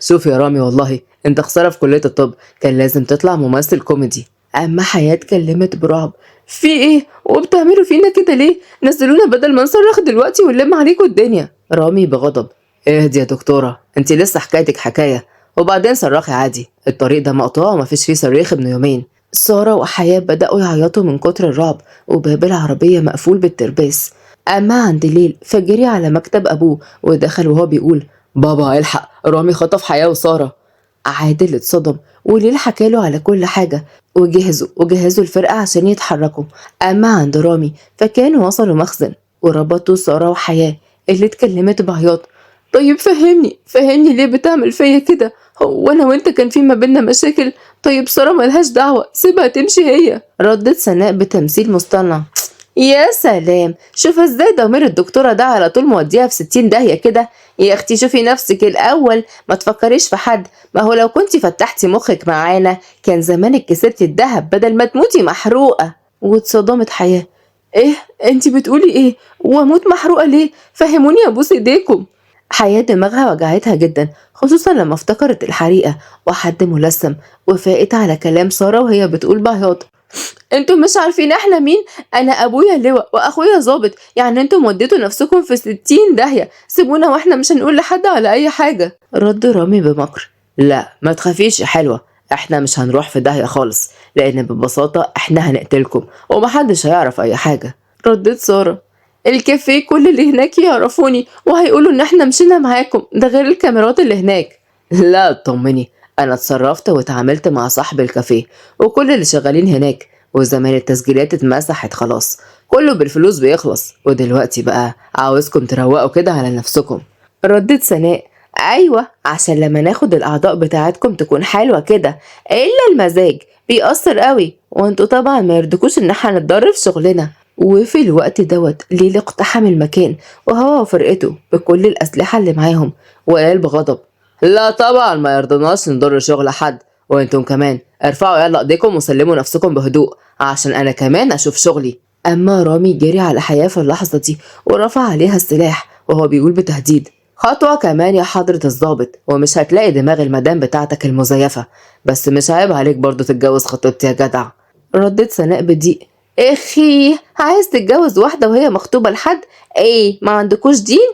شوف يا رامي، والله انت خسارة في كلية الطب، كان لازم تطلع ممثل كوميدي. اما حياة اتكلمت برعب: في ايه وبتعملوا فينا كده ليه؟ نزلونا بدل ما نصرخ دلوقتي ونلم عليكم الدنيا. رامي بغضب: اهدي يا دكتورة، انت لسه حكايتك حكاية، وبعدين صرخي عادي، الطريق ده مقطوع ومفيش فيه صريخ ابن يومين. سارة وحياة بدأوا يعيطوا من كتر الرعب، وباب العربية مقفول بالترباس. أما عند ليل فجري على مكتب أبوه ودخل وهو بيقول: بابا الحق، رامي خطف حياة وسارة. عادل اتصدم، وليل حكاله على كل حاجة، وجهزوا الفرقة عشان يتحركوا. أما عند رامي فكانوا وصلوا مخزن وربطوا سارة وحياة اللي اتكلمت بعياط: طيب فهمني ليه بتعمل فيا كده؟ هو أنا وأنت كان في ما بينا مشاكل؟ طيب سارة ملهاش دعوة، سيبها تمشي هي. ردت سناء بتمثيل مصطنع: يا سلام، شوف ازاي ضمير الدكتورة ده على طول موديها في 60 داهية كده. يا اختي شوفي نفسك الأول، ما تفكريش في حد، ما هو لو كنتي فتحتي مخك معانا كان زمانك كسبتي الدهب بدل ما تموتي محروقة. واتصدمت حياة: ايه انتي بتقولي ايه؟ واموت محروقة ليه؟ فهموني ابوس ايديكم. حياة دماغها وجعتها جدا، خصوصا لما افتكرت الحريقة وحد ملثم، وفاقت على كلام سارة وهي بتقول بعياط: انتوا مش عارفين احنا مين؟ انا ابويا لواء واخويا ظابط، يعني انتوا وديتوا نفسكم في 60 داهية، سيبونا واحنا مش هنقول لحد على اي حاجة. رد رامي بمكر: لا ما تخافيش يا حلوة، احنا مش هنروح في داهية خالص، لان ببساطة احنا هنقتلكم ومحدش هيعرف اي حاجة. ردت سارة: الكافيه كل اللي هناك يعرفوني وهيقولوا ان احنا مشينا معاكم، ده غير الكاميرات اللي هناك. لا اطمني، انا اتصرفت واتعاملت مع صاحب الكافيه وكل اللي شغالين هناك، وزمان التسجيلات اتمسحت خلاص، كله بالفلوس بيخلص، ودلوقتي بقى عاوزكم تروقوا كده على نفسكم. ردت سناء: ايوه عشان لما ناخد الاعضاء بتاعتكم تكون حلوة كده، الا المزاج بيأثر قوي، وانتوا طبعا ما يرضكوش ان احنا نتضرر في شغلنا. وفي الوقت دوت ليل اقتحم المكان وهو وفرقته بكل الأسلحة اللي معاهم، وقال بغضب: لا طبعا ما يرضناش نضر شغل حد، وانتم كمان ارفعوا يلا ايديكم وسلموا نفسكم بهدوء عشان انا كمان اشوف شغلي. اما رامي جري على حياة في اللحظة دي ورفع عليها السلاح وهو بيقول بتهديد: خطوة كمان يا حضرة الضابط ومش هتلاقي دماغ المدام بتاعتك المزيفة، بس مش عيب عليك برضو تتجوز خطيبتي يا جدع. ردت سناء بضيق: اخي عايز تتجوز واحدة وهي مخطوبة لحد؟ ايه ما عندكوش دين؟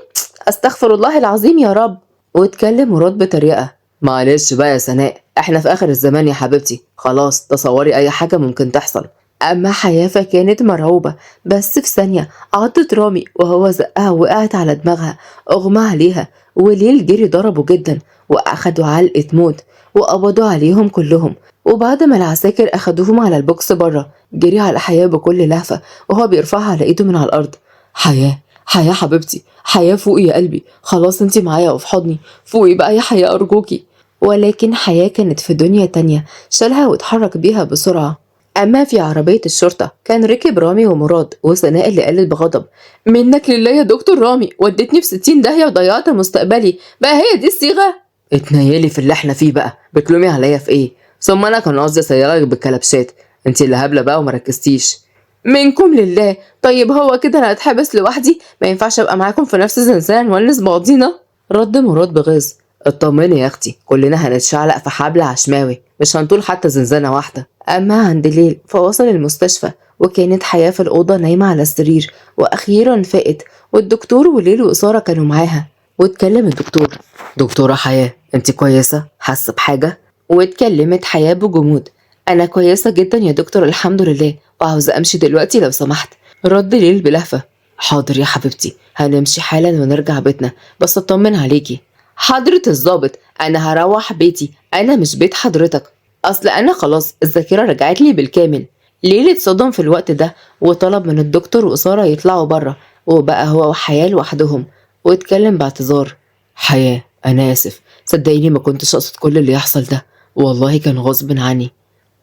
استغفر الله العظيم يا رب. واتكلم مراد بطريقة: معلش بقى يا سناء، احنا في اخر الزمان يا حبيبتي، خلاص تصوري اي حاجة ممكن تحصل. اما حياة فكانت مرعوبة، بس في ثانية عضت رامي وهو زقها وقعت على دماغها، اغمى عليها. وليل جري ضربه جدا واخدوا علقة موت وقبضوا عليهم كلهم. وبعد ما العساكر اخدوهم على البوكس بره جري على حياة بكل لهفة وهو بيرفعها على ايده من على الارض: حياة حبيبتي، حياة فوقي يا قلبي، خلاص انتي معايا وفي حضني، فوقي بقى يا حياة ارجوكي. ولكن حياة كانت في دنيا تانية، شالها واتحرك بيها بسرعة. أما في عربية الشرطة كان ركب رامي ومراد وسناء اللي قالت بغضب: منك لله يا دكتور رامي، وديتني في 60 داهية وضيعت مستقبلي، بقى هي دي الصيغة؟ اتنيلي في اللي احنا فيه بقى، بتلومي عليا في ايه؟ ثم انا كان قصدي اسيرك بالكلبشات، انتي اللي هبلة بقى ومركزتيش. منكم لله. طيب هو كده انا هتحبس لوحدي؟ ما ينفعش ابقى معاكم في نفس الزنزانة نونس بعضينا؟ رد مراد بغيظ. اطمني يا اختي، كلنا هنتشعلق في حبل عشماوي، مش هنطول حتى زنزانة واحدة. أما عند ليل فوصل المستشفى، وكانت حياة في الأوضة نايمة على السرير، وأخيرا فاقت، والدكتور وليل وإسارة كانوا معاها. واتكلم الدكتور. دكتورة حياة، انت كويسة؟ حاسة بحاجة؟ واتكلمت حياة بجمود. أنا كويسة جدا يا دكتور الحمد لله، وعاوزة أمشي دلوقتي لو سمحت. رد ليل بلهفة. حاضر يا حبيبتي، هنمشي حالا ونرجع بيتنا، بس اطمن عليكي. حضرة الضابط، أنا هروح بيتي، أنا مش بيت حضرتك. أصل أنا خلاص الذاكرة رجعت لي بالكامل. ليل اتصدم في الوقت ده، وطلب من الدكتور وإسارة يطلعوا بره، وبقى هو وحياة لوحدهم، واتكلم باعتذار. حياة، أنا آسف، صدقيني ما كنتش أقصد كل اللي يحصل ده، والله كان غصب عني.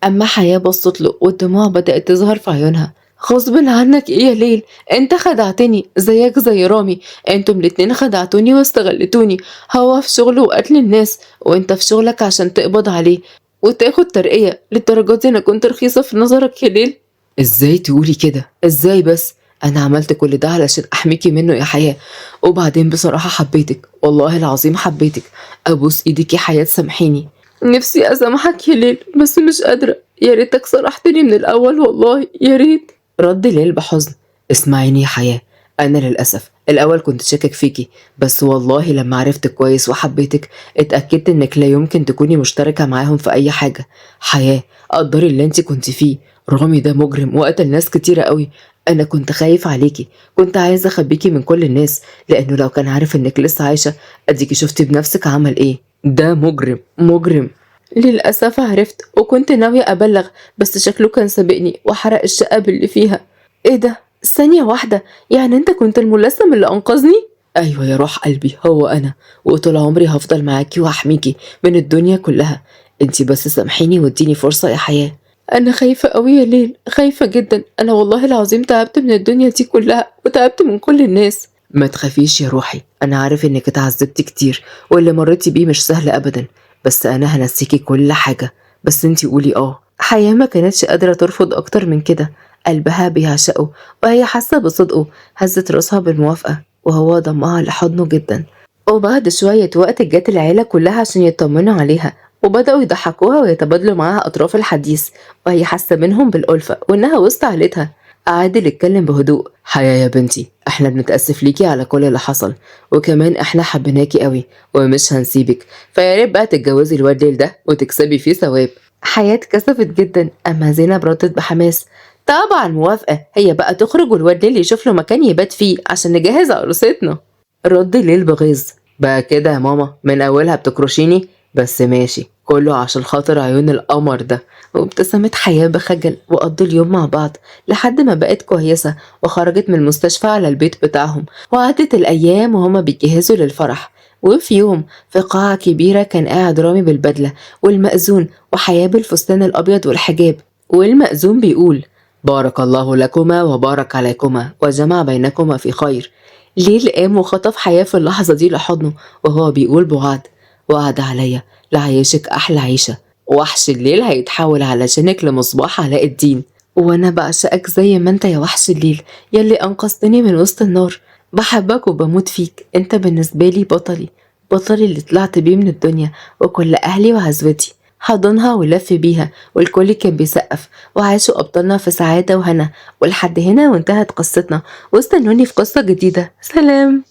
أما حياة بصت له والدموع بدأت تظهر في عيونها. غصب عنك إيه يا ليل؟ أنت خدعتني زيك زي رامي، أنتم الاتنين خدعتوني واستغلتوني. هو في شغله وقتل الناس، وأنت في شغلك عشان تقبض عليه وتاخد ترقية. للدرجة دي أنا كنت رخيصة في نظرك يا ليل؟ ازاي تقولي كده؟ ازاي بس؟ أنا عملت كل ده علشان أحميكي منه يا حياة، وبعدين بصراحة حبيتك، والله العظيم حبيتك. أبوس إيدك يا حياة، سامحيني. نفسي أسامحك يا ليل، بس مش قادرة. يا ريتك صرحتني من الأول، والله يا ريت. رد ليل بحزن. اسمعيني يا حياة، أنا للأسف الأول كنت شاكك فيكي، بس والله لما عرفتك كويس وحبيتك اتأكدت إنك لا يمكن تكوني مشتركة معاهم في أي حاجة. حياة، قدري اللي انت كنت فيه. رامي ده مجرم وقتل ناس كتيرة قوي. أنا كنت خايف عليكي، كنت عايزة أخبيكي من كل الناس، لأنه لو كان عارف إنك لسه عايشة أديكي شفتي بنفسك عمل إيه. ده مجرم مجرم. للأسف عرفت، وكنت ناوية أبلغ، بس شكله كان سابقني وحرق الشقة باللي فيها. إيه ده؟ ثانية واحدة، يعني أنت كنت الملثم اللي أنقذني؟ أيوة يا روح قلبي، هو أنا، وطول عمري هفضل معاكي وهحميكي من الدنيا كلها. انتي بس سامحيني واديني فرصة يا حياة. أنا خايفة أوي يا ليل، خايفة جدا. أنا والله العظيم تعبت من الدنيا دي كلها، وتعبت من كل الناس. ما تخافيش يا روحي، أنا عارف إنك اتعذبتي كتير، واللي مريتي بيه مش سهل أبدا، بس أنا هنسيكي كل حاجة. بس انتي قولي حياة ما كانتش قادرة ترفض أكتر من كده، قلبها بيعشقه وهي حاسة بصدقه. هزت راسها بالموافقة، وهو ضمها لحضنه جدا. وبعد شوية وقت جت العيلة كلها عشان يطمنوا عليها، وبدأوا يضحكوها ويتبادلوا معاها أطراف الحديث، وهي حاسة منهم بالألفة وإنها وسط عيلتها. عادل اتكلم بهدوء. حياة يا بنتي، احنا بنتأسف ليكي على كل اللي حصل، وكمان احنا حبيناكي قوي ومش هنسيبك، فياريت بقى تتجوزي الواد ليل ده وتكسبي فيه ثواب. حياة كسفت جدا، أما زينب ردت بحماس. طبعا موافقة، هي بقى تخرج والواد ليل يشوف له مكان يبات فيه عشان نجهز عروستنا. رد ليل بغيظ. بقى كده يا ماما من أولها بتكرشيني؟ بس ماشي، كله عشان خاطر عيون القمر ده. وابتسمت حياة بخجل، وقضوا اليوم مع بعض لحد ما بقت كويسة، وخرجت من المستشفى على البيت بتاعهم. وعدت الأيام وهما بيجهزوا للفرح. وفي يوم في قاعة كبيرة كان قاعد رامي بالبدلة والمأذون، وحياة بالفستان الأبيض والحجاب، والمأذون بيقول: بارك الله لكما وبارك عليكما وجمع بينكما في خير. ليل قام وخطف حياة في اللحظة دي لحضنه، وهو بيقول بوعد: وعد عليا لعيشك أحلى عيشة، وحش الليل هيتحول علشانك لمصباح علاء الدين. وأنا بعشقك زي ما أنت يا وحش الليل، يلي أنقذتني من وسط النار. بحبك وبموت فيك، أنت بالنسبة لي بطلي، بطلي اللي طلعت بيه من الدنيا وكل أهلي وعزوتي. حضنها ولف بيها، والكل كان بيسقف، وعاشوا أبطالنا في سعادة وهنا. ولحد هنا وانتهت قصتنا، واستنوني في قصة جديدة. سلام.